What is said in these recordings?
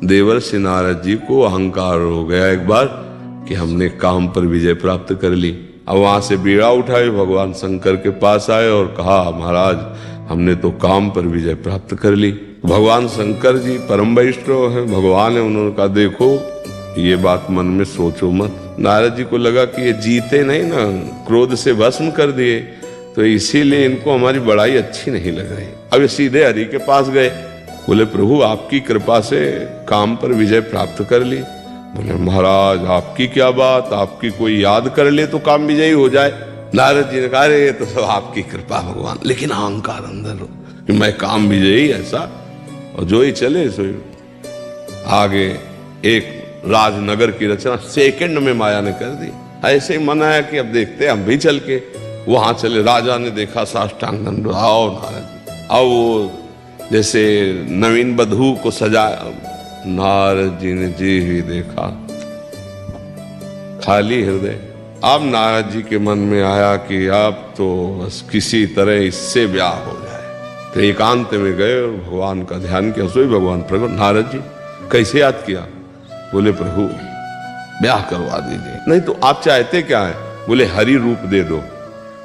देवर्षि नारद जी को अहंकार हो गया एक बार कि हमने काम पर विजय प्राप्त कर ली। अब वहां से बीड़ा उठाए भगवान शंकर के पास आए और कहा महाराज हमने तो काम पर विजय प्राप्त कर ली। भगवान शंकर जी परम वैष्णव हैं, भगवान है, उन्होंने कहा देखो ये बात मन में सोचो मत। नारद जी को लगा कि ये जीते नहीं ना, क्रोध से भस्म कर दिए, तो इसीलिए इनको हमारी बड़ाई अच्छी नहीं लग रही। अब ये सीधे हरि के पास गए, बोले प्रभु आपकी कृपा से काम पर विजय प्राप्त कर ली। बोले महाराज आपकी क्या बात, आपकी कोई याद कर ले तो काम विजयी हो जाए। नारद जी ने कहा ये तो सब आपकी कृपा भगवान, लेकिन अहंकार अंदर हो कि मैं काम विजयी ऐसा, और जो ही चले सो आगे एक राजनगर की रचना सेकंड में माया ने कर दी। ऐसे ही मन आया कि अब देखते हम भी चल के वहां चले। राजा ने देखा साष्टांग दंड, आओ नारद, अब वो जैसे नवीन वधू को सजाया। नारद जी ने जी ही देखा खाली हृदय। अब नारद जी के मन में आया कि अब तो बस किसी तरह इससे ब्याह हो जाए। तो एकांत में गए और भगवान का ध्यान किया। सोई भगवान प्रकट, नारद जी कैसे याद किया? बोले प्रभु ब्याह करवा दीजिए। नहीं तो आप चाहते क्या है? बोले हरि रूप दे दो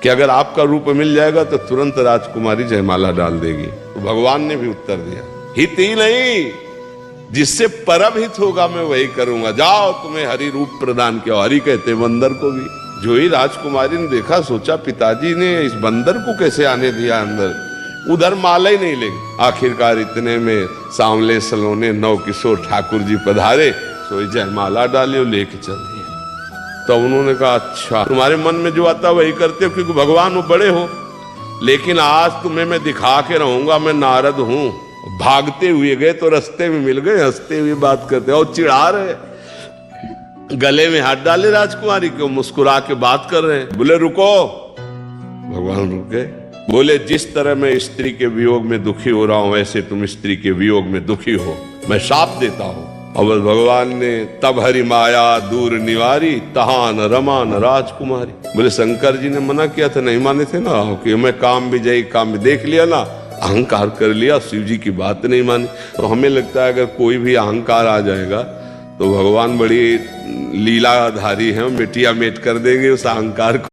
कि अगर आपका रूप मिल जाएगा तो तुरंत राजकुमारी जयमाला डाल देगी। तो भगवान ने भी उत्तर दिया हित ही नहीं, जिससे परम हित होगा मैं वही करूंगा। जाओ तुम्हें हरि रूप प्रदान किया। हरि कहते बंदर को भी। जो ही राजकुमारी ने देखा सोचा पिताजी ने इस बंदर को कैसे आने दिया अंदर, उधर माला ही नहीं लेगी। आखिरकार इतने में सांवले सलोने नौ किशोर ठाकुर जी पधारे, सोई जयमाला डाले और लेके चल दिए। तो उन्होंने कहा अच्छा तुम्हारे मन में जो आता वही करते हो क्योंकि भगवान वो बड़े हो, लेकिन आज तुम्हें मैं दिखा के रहूंगा मैं नारद हूं। भागते हुए गए तो रास्ते में मिल गए, हंसते हुए बात करते और चिढ़ा रहे, गले में हाथ डाले राजकुमारी को, मुस्कुरा के बात कर रहे हैं। बोले रुको, भगवान रुके। बोले जिस तरह मैं स्त्री के वियोग में दुखी हो रहा हूं वैसे तुम स्त्री के वियोग में दुखी हो, मैं शाप देता हूं। और भगवान ने तब हरि माया दूर निवारी, तहान रमान राजकुमारी। बोले शंकर जी ने मना किया था, नहीं माने थे ना कि मैं काम विजयी, काम भी देख लिया ना, अहंकार कर लिया, शिव जी की बात नहीं मानी। तो हमें लगता है अगर कोई भी अहंकार आ जाएगा तो भगवान बड़ी लीलाधारी है, मिटिया मेट कर देंगे उस अहंकार को।